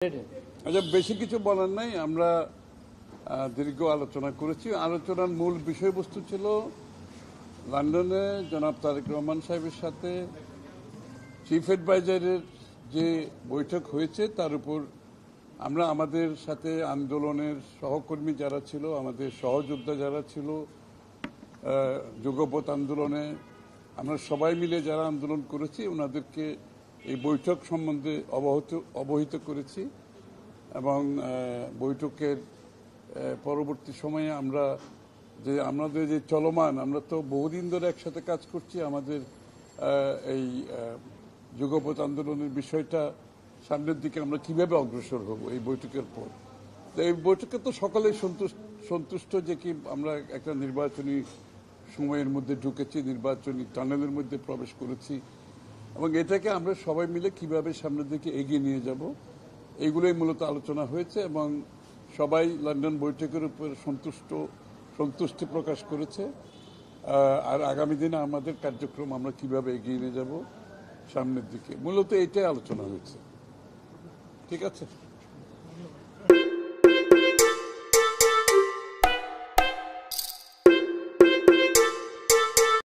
আচ্ছা, বেশি কিছু বলার নাই। আমরা দীর্ঘ আলোচনা করেছি। আলোচনার মূল বিষয়বস্তু ছিল লন্ডনে জনাব তারেক রহমান সাহেবের সাথে চিফ অ্যাডভাইজারের যে বৈঠক হয়েছে তার উপর আমরা আমাদের সাথে আন্দোলনের সহকর্মী যারা ছিল, আমাদের সহযোদ্ধা যারা ছিল যুগপৎ আন্দোলনে, আমরা সবাই মিলে যারা আন্দোলন করেছি ওনাদেরকে এই বৈঠক সম্বন্ধে অবহিত করেছি এবং বৈঠকের পরবর্তী সময়ে আমাদের যে চলমান, আমরা তো বহুদিন ধরে একসাথে কাজ করছি, আমাদের এই যুগপৎ আন্দোলনের বিষয়টা সামনের দিকে আমরা কিভাবে অগ্রসর হব এই বৈঠকের পর। তো এই বৈঠকে তো সকলেই সন্তুষ্ট যে কি আমরা একটা নির্বাচনী সময়ের মধ্যে ঢুকেছি, নির্বাচনী টানেলের মধ্যে প্রবেশ করেছি এবং এটাকে আমরা সবাই মিলে কিভাবে সামনের দিকে এগিয়ে নিয়ে যাব এইগুলোই মূলত আলোচনা হয়েছে এবং সবাই লন্ডন বৈঠকের উপর সন্তুষ্টি প্রকাশ করেছে। আর আগামী দিনে আমাদের কার্যক্রম আমরা কিভাবে এগিয়ে নিয়ে যাব সামনের দিকে, মূলত এটাই আলোচনা হয়েছে। ঠিক আছে।